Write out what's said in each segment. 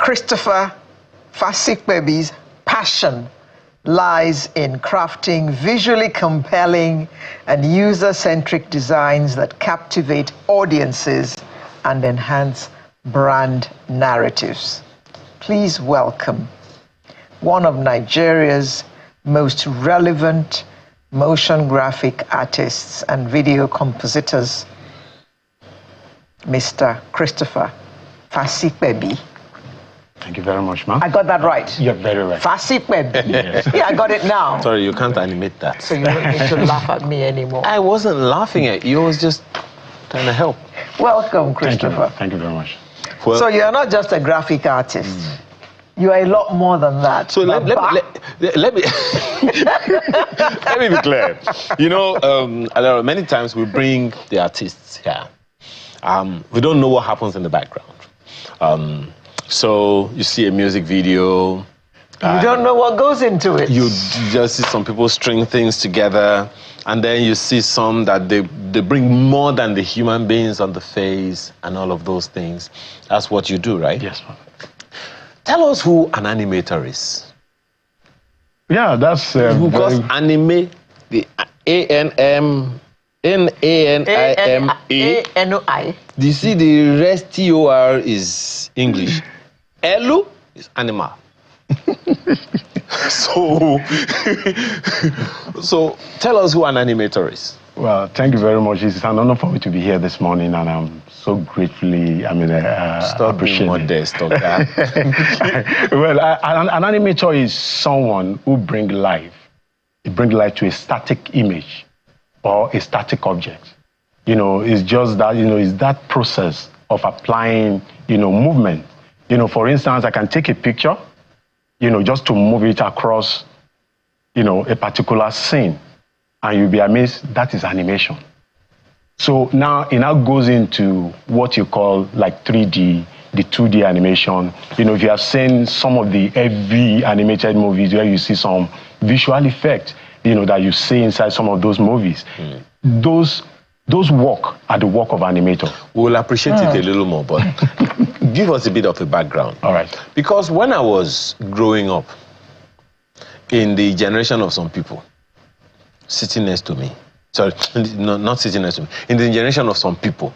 Christopher Fasipebi's passion lies in crafting visually compelling and user-centric designs that captivate audiences and enhance brand narratives. Please welcome one of Nigeria's most relevant motion graphic artists and video compositors, Mr. Christopher Fasipebi. Thank you very much, ma'am. I got that right. You're very right. Fasipebi. Yes. Yeah, I got it now. Sorry, you can't animate that. So you don't need to laugh at me anymore. I wasn't laughing at you. I was just trying to help. Welcome, Christopher. Thank you very much. Well, so you're not just a graphic artist. You are a lot more than that. So let me let me be clear. You know, many times we bring the artists here. We don't know what happens in the background. So you see a music video. You don't know what goes into it. You just see some people string things together, and then you see some that they bring more than the human beings on the face and all of those things. That's what you do, right? Yes, ma'am. Tell us who an animator is. Yeah, that's because anime, the A-N-M-N-A-N-I-M-E. A-N-I. Do you see the rest T-O-R is English? Elu is animal. So tell us who an animator is. Well, thank you very much. It's an honor for me to be here this morning, and I'm so gratefully, Stop being modest, okay? Well, an animator is someone who brings life. It brings life to a static image or a static object. You know, it's just that, it's that process of applying, movement. For instance, I can take a picture, just to move it across, a particular scene. And you'll be amazed, that is animation. So now it now goes into what you call like 3D, the 2D animation. If you have seen some of the heavy animated movies where you see some visual effect, that you see inside some of those movies, those work are the work of animator. We'll appreciate it a little more, but give us a bit of a background. All right. Because when I was growing up, in the generation of some people, sitting next to me. Sorry, no, not sitting next to me. In the generation of some people,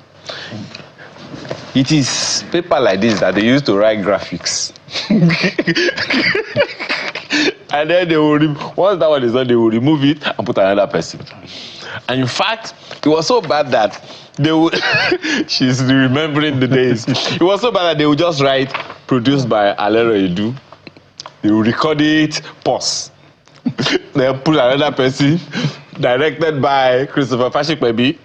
it is paper like this that they used to write graphics. And then they will, once that one is done, they will remove it and put another person. And in fact, it was so bad that they would, she's remembering the days. It was so bad that they would just write, produced by Alero Edu. They will record it, pause. They'll put another person, directed by Christopher Fasipebi.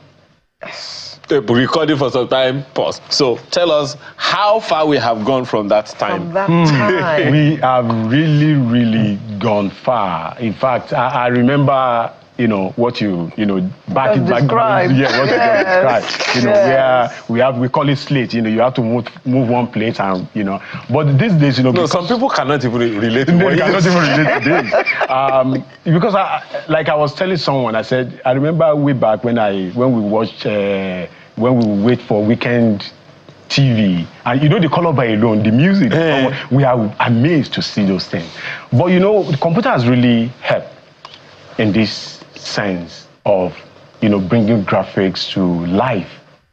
They will record it for some time, pause. So tell us how far we have gone from that time. From that time. We have really, really gone far. In fact, I remember, what you, back in described. Yeah, what you described. Where we call it slate. You have to move one plate, and But these days, no, some people cannot even relate to what cannot even relate to this. Because I was telling someone, I said, I remember way back when we watched, when we wait for weekend TV, and the color by alone, the music, we are amazed to see those things. But the computer has really helped in this sense of bringing graphics to life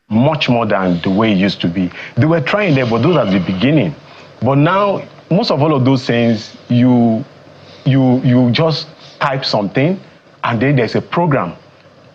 much more than the way it used to be. They were trying there, but those are the beginning. But now most of all of those things, you just type something, and then there's a program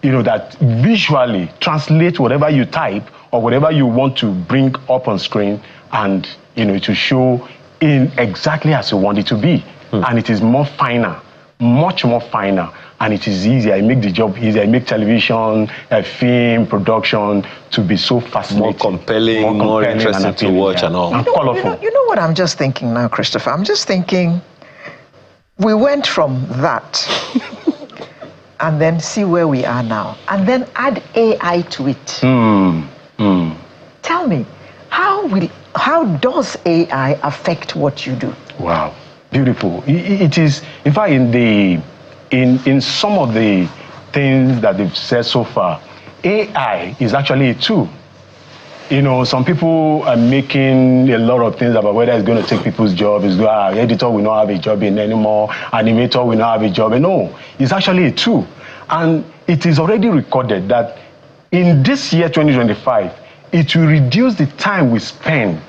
that visually translates whatever you type or whatever you want to bring up on screen, and to show in exactly as you want it to be. And it is more finer, much more finer, and it is easier. I make the job easier. I make television, film, production to be so fascinating, more compelling, more interesting to watch, and all. And colorful. You know what I'm just thinking now, Christopher? I'm just thinking, we went from that and then see where we are now, and then add AI to it. Tell me, how does AI affect what you do? Wow, beautiful. It is, in fact, in some of the things that they've said so far, AI is actually a tool. you know, some people are making a lot of things about whether it's going to take people's job. It's editor will not have a job in anymore. Animator will not have a job. And no, it's actually true. And it is already recorded that in this year, 2025, it will reduce the time we spend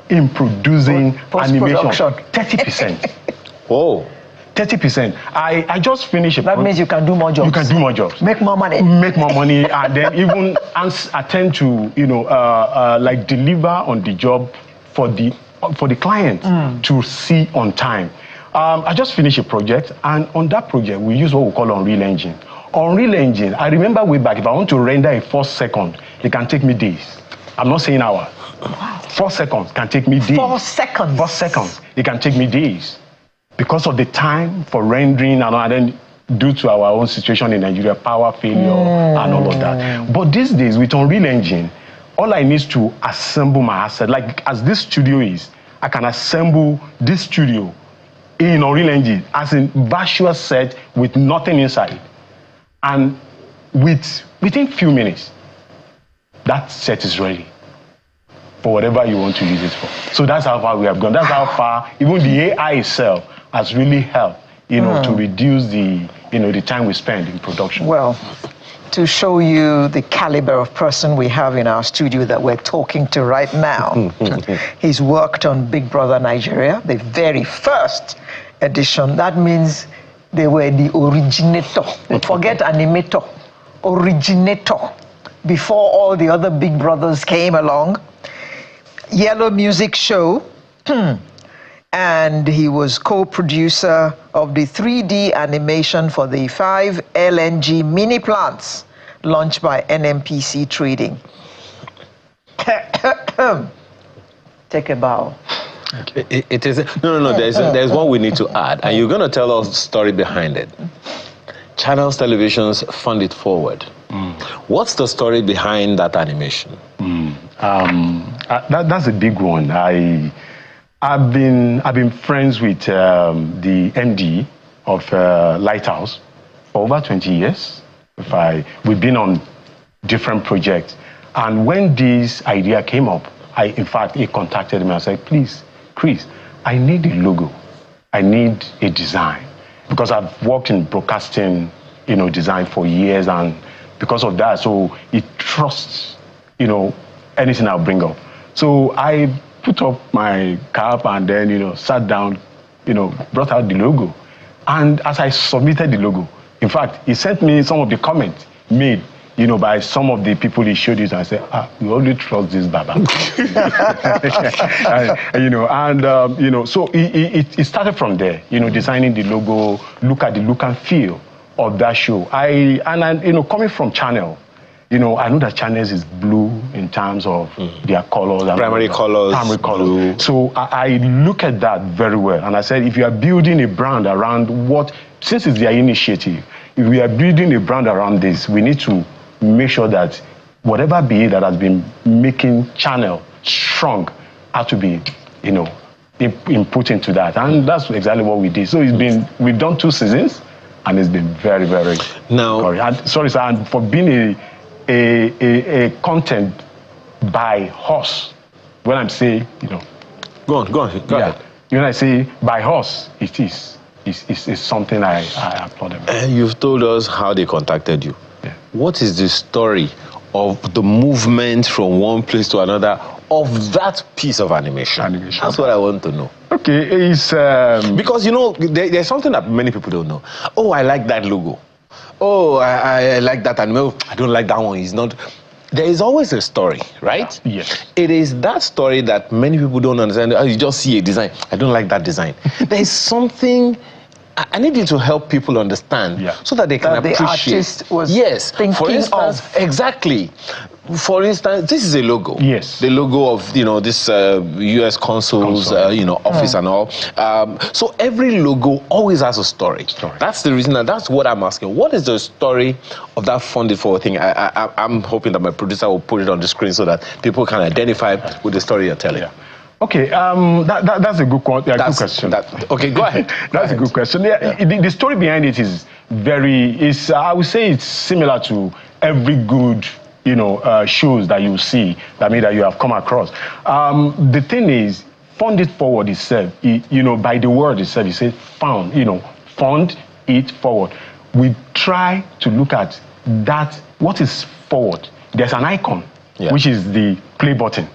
in producing animation 30%. Whoa. 30%. I just finished That means you can do more jobs. You can do more jobs. Make more money. Make more money, and then even attend to, you know, like deliver on the job for the client to see on time. I just finished a project, and on that project, we use what we call Unreal Engine. Unreal Engine, I remember way back, if I want to render a 4 second, it can take me days. I'm not saying hours. Wow. 4 seconds can take me days. 4 seconds? 4 seconds, it can take me days. Because of the time for rendering, and then due to our own situation in Nigeria, power failure and all of that. But these days, with Unreal Engine, all I need to assemble my asset, like as this studio is, I can assemble this studio in Unreal Engine as a virtual set with nothing inside. And within few minutes, that set is ready for whatever you want to use it for. So that's how far we have gone. That's how far even the AI itself has really helped, you know, to reduce the, you know, the time we spend in production. Well, to show you the caliber of person we have in our studio that we're talking to right now, he's worked on Big Brother Nigeria, the very first edition. That means they were the originator. Forget animator, originator. Before all the other Big Brothers came along. Yellow Music Show, and he was co-producer of the 3D animation for the 5 LNG mini plants launched by NMPC Trading. Take a bow. It is no. There's one we need to add, and you're going to tell us the story behind it. Channels Television's Fund It Forward. What's the story behind that animation? That's a big one. I've been friends with the MD of Lighthouse for over 20 years. We've been on different projects, and when this idea came up, he contacted me and said, "Please, Chris, I need a logo. I need a design, because I've worked in broadcasting, you know, design for years, and because of that, so he trusts, you know, anything I'll bring up." So I put up my cap and then, you know, sat down, you know, brought out the logo. And as I submitted the logo, in fact, he sent me some of the comments made, you know, by some of the people he showed it, and I said, we only trust this Baba. You know, and, you know, so it started from there, you know, designing the logo, look at the look and feel of that show. And you know, coming from Channel, you know, I know that Channels is blue in terms of their colors. Primary colors. Blue. So I look at that very well. And I said, if you are building a brand around since it's their initiative, if we are building a brand around this, we need to make sure that whatever be it that has been making Channel strong has to be, you know, input into that. And that's exactly what we did. So we've done 2 seasons, and it's been very, very sorry, sir, and for being a content by horse. When I'm saying, you know, go ahead. When I say by horse, it's something I applaud them. And you've told us how they contacted you. Yeah. What is the story of the movement from one place to another of that piece of animation? That's what I want to know. Okay, it's because, you know, there's something that many people don't know. Oh, I like that logo. Oh, I like that animal. I don't like that one. It's not. There is always a story, right? Yes. It is that story that many people don't understand. You just see a design. I don't like that design. There is something. I need you to help people understand so that they can appreciate. The artist was thinking for instance, exactly. For instance, this is a logo. Yes. The logo of, you know, this U.S. consul's, you know, office and all. So every logo always has a story. That's the reason, and that's what I'm asking. What is the story of that Fund It Forward thing? I'm hoping that my producer will put it on the screen so that people can identify with the story you're telling. Yeah. Okay, that's a good question. Okay, go ahead. That's a good question. The story behind it is I would say it's similar to every good, shows that you see that you have come across. The thing is, fund it forward itself. By the word itself, it says found. Fund it forward. We try to look at that. What is forward? There's an icon, which is the play button.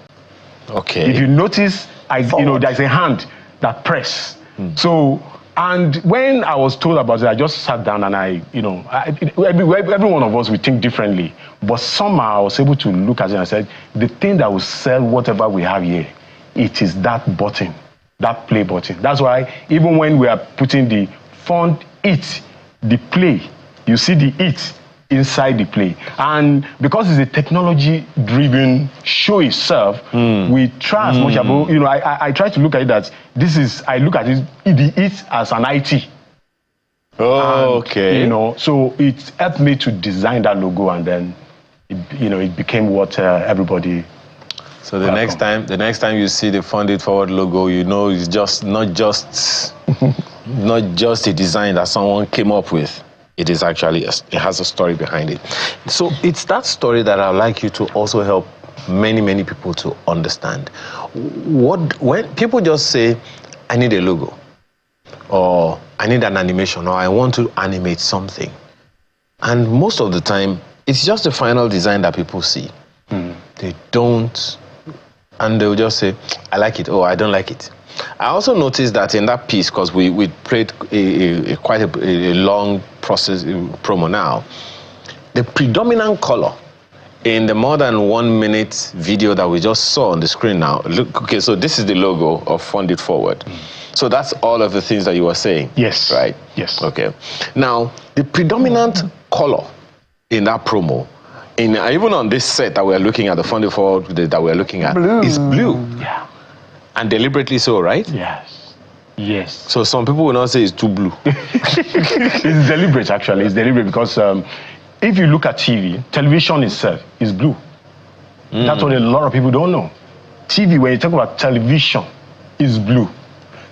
Okay. If you notice, there's a hand that press. So, and when I was told about it, I just sat down and every one of us, we think differently. But somehow I was able to look at it and I said, the thing that will sell whatever we have here, it is that button, that play button. That's why even when we are putting the fund it, the play, you see the it inside the play. And because it's a technology-driven show itself, we try as much about, I try to look at it as I look at it as an IT. Oh, okay. So it helped me to design that logo, and then, it became what everybody. So the next time you see the Fund It Forward logo, it's just not just a design that someone came up with. It is actually, it has a story behind it. So it's that story that I'd like you to also help many, many people to understand. When people just say, I need a logo, or I need an animation, or I want to animate something. And most of the time, it's just the final design that people see. They don't, and they'll just say, I like it, or I don't like it. I also noticed that in that piece, because we played quite a long process promo now, the predominant color in the more than 1 minute video that we just saw on the screen now, okay, so this is the logo of Fund It Forward. So that's all of the things that you were saying. Yes. Right? Yes. Okay. Now, the predominant color in that promo, even on this set that we're looking at, the Fund It Forward that we're looking at, is blue. Yeah. And deliberately so, right? Yes. Yes. So some people will not say it's too blue. It's deliberate, actually. It's deliberate because if you look at television itself is blue. That's what a lot of people don't know. TV, when you talk about television, is blue.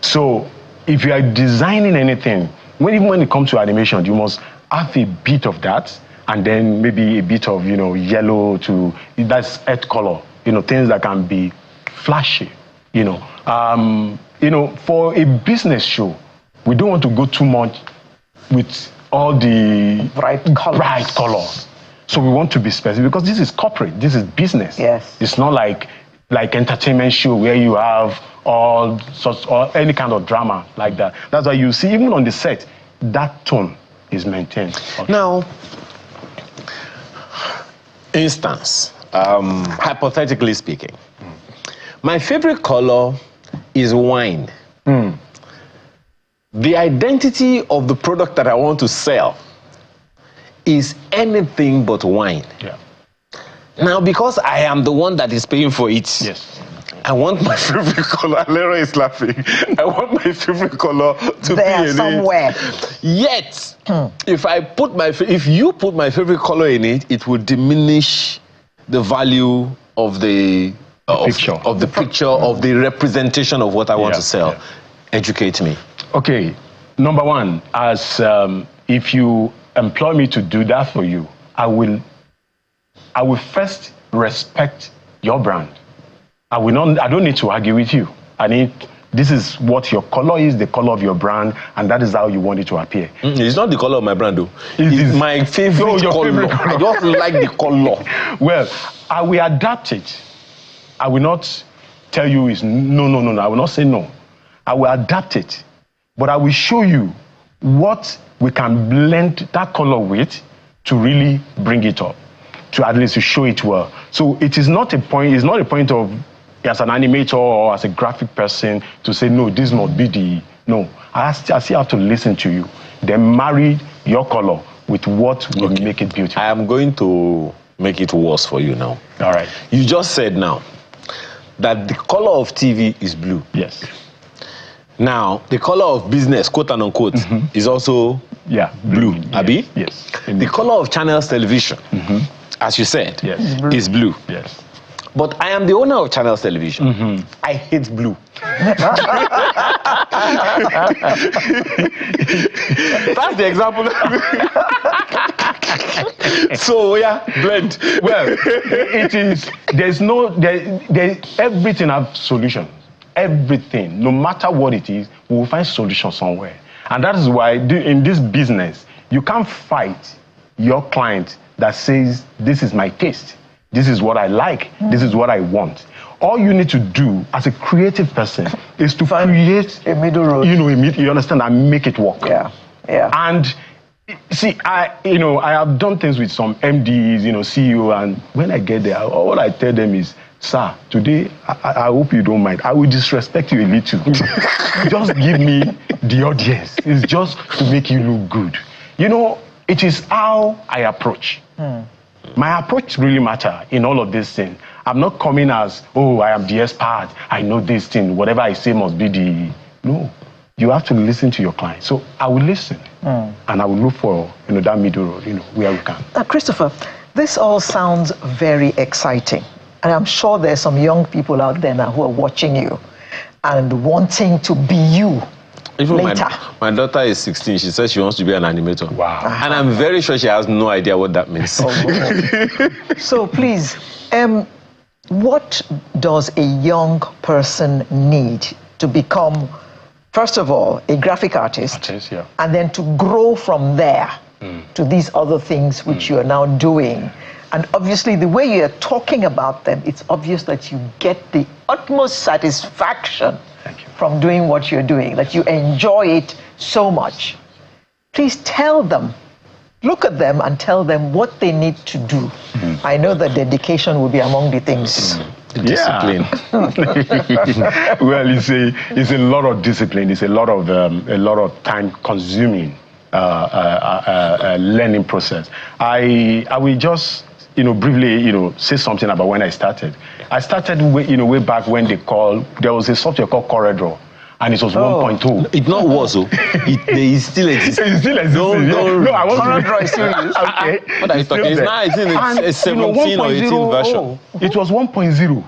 So if you are designing anything, even when it comes to animation, you must have a bit of that, and then maybe a bit of yellow that's earth color. Things that can be flashy. For a business show, we don't want to go too much with all the bright colors. So we want to be specific because this is corporate, this is business. Yes. It's not like entertainment show where you have all sorts or any kind of drama like that. That's why you see even on the set, that tone is maintained. Okay. Now, instance, hypothetically speaking, my favorite color is wine. The identity of the product that I want to sell is anything but wine. Yeah. Now, because I am the one that is paying for it, yes, I want my favorite color. Leroy is laughing. I want my favorite color to there be in somewhere. It. Yet, if you put my favorite color in it, it will diminish the value of the picture, of the representation of what I want to sell. Yeah. Educate me. Okay, number one, as if you employ me to do that for you, I will first respect your brand. I don't need to argue with you. This is what your color is, the color of your brand, and that is how you want it to appear. It's not the color of my brand, though. It's my favorite color. I just like the color. Well, I will adapt it. I will not tell you it's no. I will not say no. I will adapt it. But I will show you what we can blend that color with to really bring it up, to at least to show it well. So it is not a point, it's not a point of, as an animator or as a graphic person, to say, no, this must be the, no. I still have to listen to you. Then marry your color with what will make it beautiful. I am going to make it worse for you now. All right. You just said now that the color of TV is blue. Yes. Now, the color of business, quote and unquote, is also blue. Yes. Abi? Yes. The color of channels television, as you said, is blue. Yes. But I am the owner of channels television. I hate blue. That's the example. So yeah, blend. Well, it is. There's everything have solutions. Everything, no matter what it is, we will find solution somewhere. And that is why in this business, you can't fight your client that says, this is my taste, this is what I like, this is what I want. All you need to do as a creative person is to create a middle road. You understand, and make it work. Yeah, yeah. And see, I have done things with some MDs, CEO, and when I get there, all I tell them is, sir, today, I hope you don't mind. I will disrespect you a little. Just give me the audience. It's just to make you look good. It is how I approach. My approach really matters in all of these things. I'm not coming as, oh, I am the expert. I know this thing. Whatever I say must be the... No. You have to listen to your client. So I will listen. And I will look for that middle road, where we can. Christopher, this all sounds very exciting. And I'm sure there's some young people out there now who are watching you and wanting to be you. Even later. My daughter is 16. She says she wants to be an animator. Wow. And I'm very sure she has no idea what that means. So please, what does a young person need to become, first of all, a graphic artist, Yeah. and then to grow from there to these other things which you are now doing? And obviously, the way you're talking about them, it's obvious that you get the utmost satisfaction from doing what you're doing, that you enjoy it so much. Please tell them, look at them and tell them what they need to do. I know that dedication will be among the things. Discipline. Well, it's a lot of discipline. It's a lot of time consuming learning process. I will just briefly say something about when I started. I started way back when there was a software called CorelDRAW, and it was 1.2. It not was, they still exist. It still exists. No, I want CorelDRAW is still okay. What are you talking? It's now in a 17 or 18 version. It was 1.0.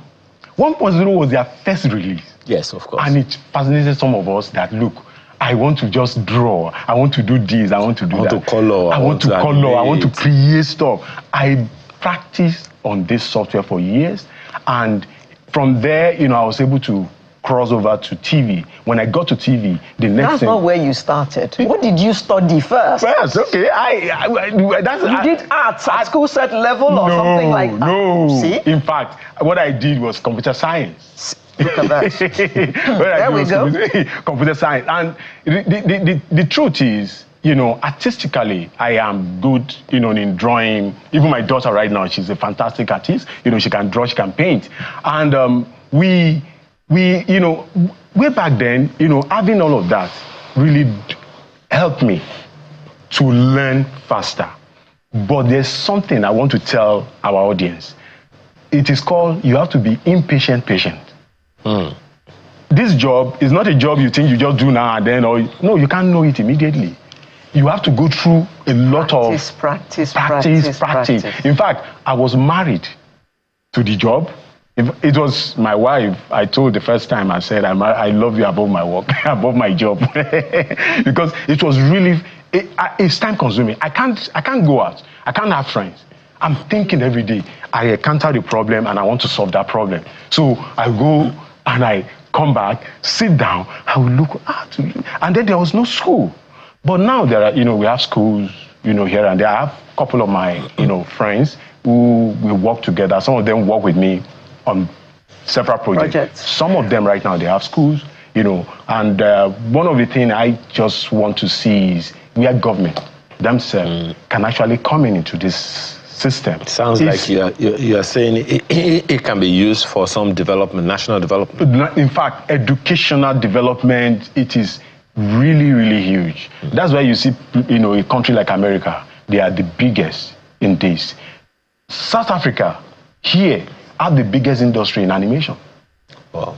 1.0 was their first release. Yes, of course. And it fascinated some of us that, look, I want to just draw. I want to do this. I want to do that. I want to color. I want to create stuff. I practiced on this software for years. And from there, I was able to cross over to TV. When I got to TV, the next That's thing... not where you started. What did you study first? First, okay. You did arts at school set level or something like that? No. See? In fact, what I did was computer science. Look at that. There we go. Computer science. And the truth is, artistically, I am good, in drawing. Even my daughter right now, she's a fantastic artist. She can draw, she can paint. And we way back then, having all of that really helped me to learn faster. But there's something I want to tell our audience. It is called, you have to be impatient patient. This job is not a job you think you just do now and then, no, you can't know it immediately. You have to go through a lot of practice. In fact, I was married to the job. It was my wife. I told the first time, I said, I love you above my work, above my job. Because it was really, it's time consuming. I can't go out. I can't have friends. I'm thinking every day. I encounter the problem and I want to solve that problem. So I go and I come back, sit down, I will look, and then there was no school. But now there are, we have schools, here and there. I have a couple of my, friends who we work together. Some of them work with me on several projects. Some of them right now, they have schools, and one of the things I just want to see is where government themselves can actually come into this system. Sounds like you are saying it can be used for some development, national development. In fact, educational development, it is really, really huge. That's why you see, a country like America, they are the biggest in this. South Africa, here, have the biggest industry in animation. Wow.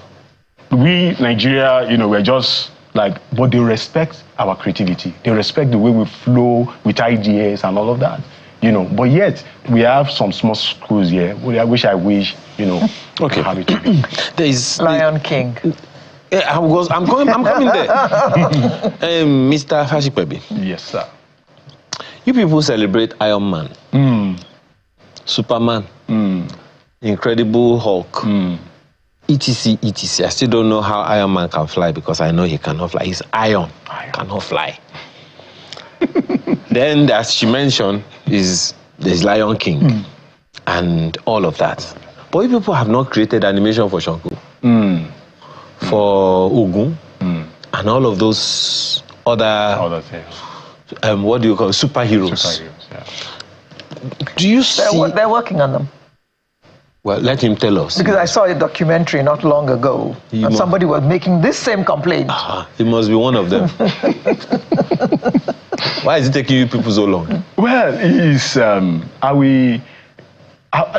We, Nigeria, we're just like, but they respect our creativity. They respect the way we flow with ideas and all of that. But yet we have some small schools here. I wish, okay. Have it. There is Lion King. Yeah, I'm coming there. Mr. Fasipebi. Yes, sir. You people celebrate Iron Man, Superman, Incredible Hulk, etc., etc. I still don't know how Iron Man can fly because I know he cannot fly. He's iron. Cannot fly. Then, as she mentioned, there's Lion King and all of that. But you people have not created animation for Shanku, for Ogun, and all of those other things. What do you call it? Superheroes? Yeah. Do you see? They're working on them. Well, let him tell us. Because I saw a documentary not long ago, and somebody was making this same complaint. It must be one of them. Why is it taking you people so long? Well,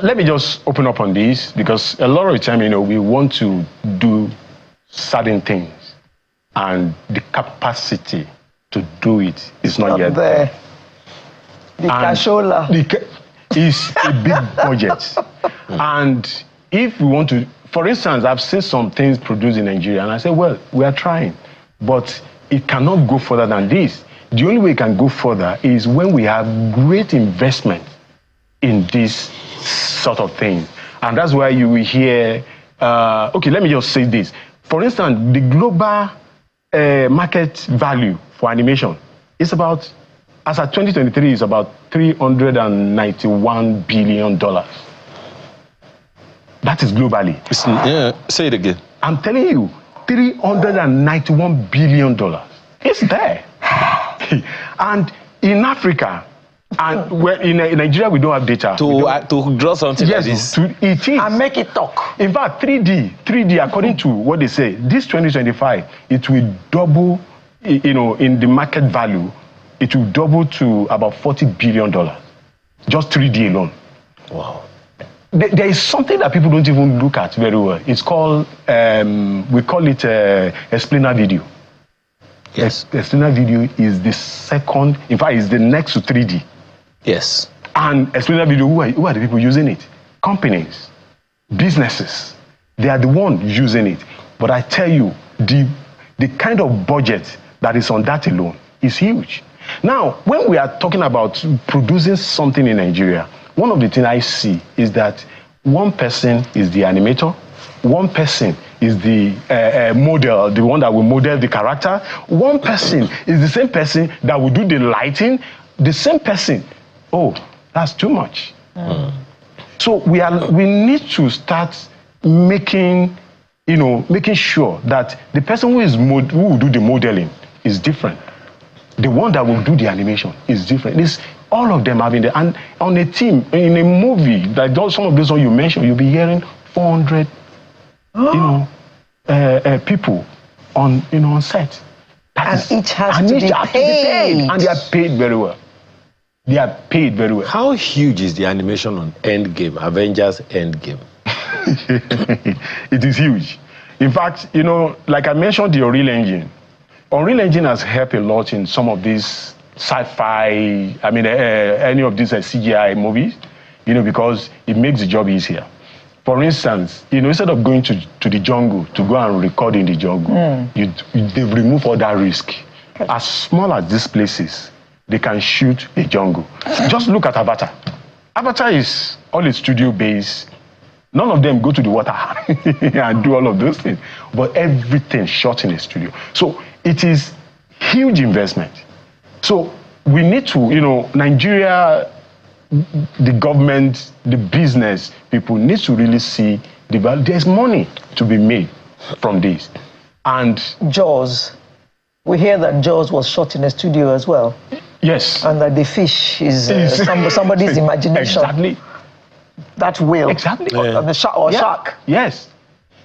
let me just open up on this, because a lot of the time, we want to do certain things, and the capacity to do it is not yet there. The cashola is a big budget. And if we want to, for instance, I've seen some things produced in Nigeria, and I say, well, we are trying, but it cannot go further than this. The only way it can go further is when we have great investment in this sort of thing. And that's why you will hear, okay, let me just say this. For instance, the global market value for animation is about, as at 2023, is about $391 billion. That is globally. Say it again. I'm telling you, $391 billion. It's there. And in Africa, and in Nigeria, we don't have data. To draw something like this. It is. And make it talk. In fact, 3D, according to what they say, this 2025, it will double, in the market value, it will double to about $40 billion. Just 3D alone. Wow. There is something that people don't even look at very well. It's called, we call it explainer video. Yes. Explainer video is the second, in fact, it's the next to 3D. Yes. And explainer video, who are the people using it? Companies, businesses. They are the ones using it. But I tell you, the kind of budget that is on that alone is huge. Now, when we are talking about producing something in Nigeria, one of the things I see is that one person is the animator, one person is the model, the one that will model the character, one person is the same person that will do the lighting, the same person. Oh, that's too much. So we need to start making sure that the person who will do the modeling is different. The one that will do the animation is different. All of them having the, and on a team, in a movie, like some of those ones you mentioned, you'll be hearing 400, people on set. And each has to be paid. And they are paid very well. They are paid very well. How huge is the animation on Endgame, Avengers Endgame? It is huge. In fact, like I mentioned, the Unreal Engine. Unreal Engine has helped a lot in some of these sci-fi, any of these CGI movies, because it makes the job easier. For instance, instead of going to the jungle to go and record in the jungle, they've removed all that risk. As small as these places, they can shoot a jungle. Just look at Avatar. Avatar is all its studio based. None of them go to the water and do all of those things, but everything shot in a studio. So it is huge investment. So we need to, Nigeria, the government, the business people need to really see the value. There's money to be made from this. And Jaws. We hear that Jaws was shot in a studio as well. Yes. And that the fish is somebody's imagination. Exactly. That whale. Exactly. The shark. Yes.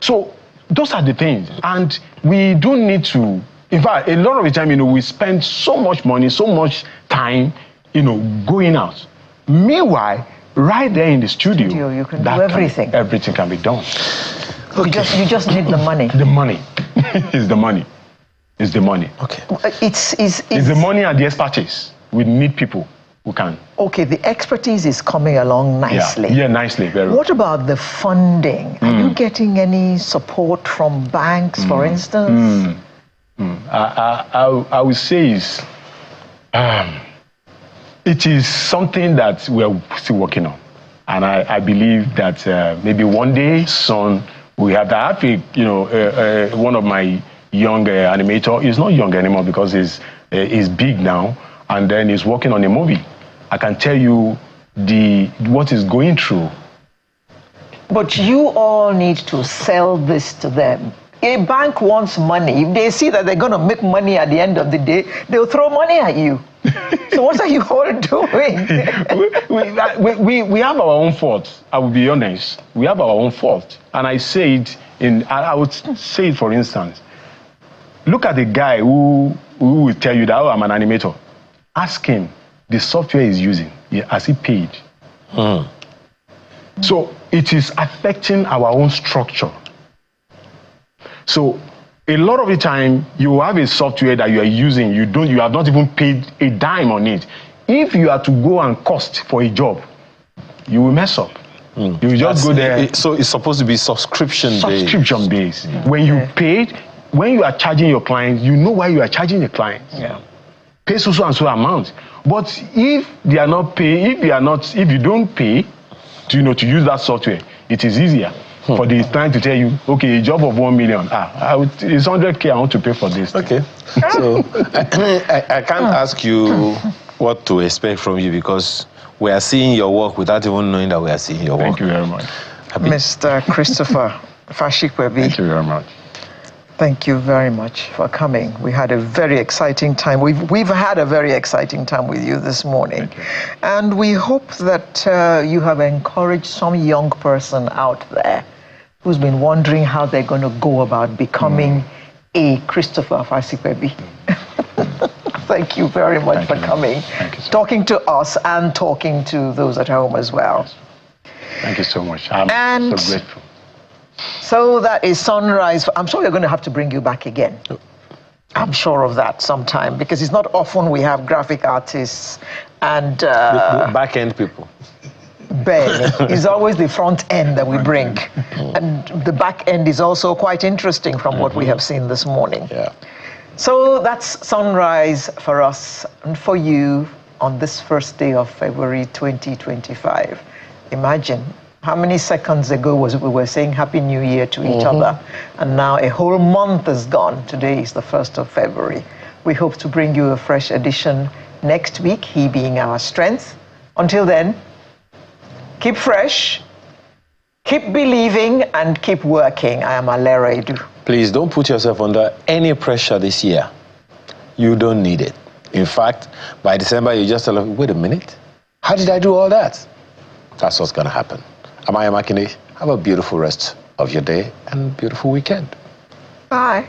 So those are the things. And we don't need to, in fact, a lot of the time, we spend so much money, so much time, going out. Meanwhile, right there in the studio you can do everything. Everything can be done. Okay. You just need the money. The money is the money. It's the money. Okay. It's the money and the expertise. We need people who can. Okay, the expertise is coming along nicely. Yeah, nicely, very well. What about the funding? Are you getting any support from banks, for instance? I would say is It is something that we're still working on. And I believe that maybe one day soon we have that. One of my young animator is not young anymore because he's big now, and then he's working on a movie. I can tell you what he's going through. But you all need to sell this to them. A bank wants money. If they see that they're going to make money at the end of the day, they'll throw money at you. So what are you all doing? we have our own faults. I will be honest. We have our own faults. And I say it I would say it, for instance. Look at the guy who will tell you that, oh, I'm an animator. Ask him the software he's using. Has he paid? So it is affecting our own structure. So a lot of the time, you have a software that you are using, you have not even paid a dime on it. If you are to go and cost for a job, you will mess up. You will just go there. So it's supposed to be subscription-based. Subscription-based. When you paid, when you are charging your client, you know why you are charging the client. Pay so and so amount. But if they are not paying, if you don't pay to use that software, it is easier for the client to tell you, okay, a job of 1 million. It's 100K I want to pay for this. Okay. So I can't ask you what to expect from you because we are seeing your work without even knowing that we are seeing your work. Thank you very much. Mr. Christopher Fasipebi. Thank you very much. Thank you very much for coming. We had a very exciting time. We've had a very exciting time with you this morning. Thank you. And we hope that you have encouraged some young person out there who's been wondering how they're going to go about becoming a Christopher Fasipebi. Thank you very much for coming, talking to us and talking to those at home as well. Thank you so much. I'm so grateful. So that is Sunrise. I'm sure you're going to have to bring you back again. I'm sure of that sometime, because it's not often we have graphic artists and back-end people. Ben is always the front end that we bring. And the back end is also quite interesting from what we have seen this morning. Yeah. So that's Sunrise for us and for you on this first day of February 2025. Imagine how many seconds ago we were saying Happy New Year to each other, and now a whole month is gone. Today is the 1st of February. We hope to bring you a fresh edition next week, he being our strength. Until then, keep fresh, keep believing, and keep working. I am Alera Edu. Please don't put yourself under any pressure this year. You don't need it. In fact, by December, you just tell them, wait a minute, how did I do all that? That's what's going to happen. Amaya Makinde, have a beautiful rest of your day and beautiful weekend. Bye.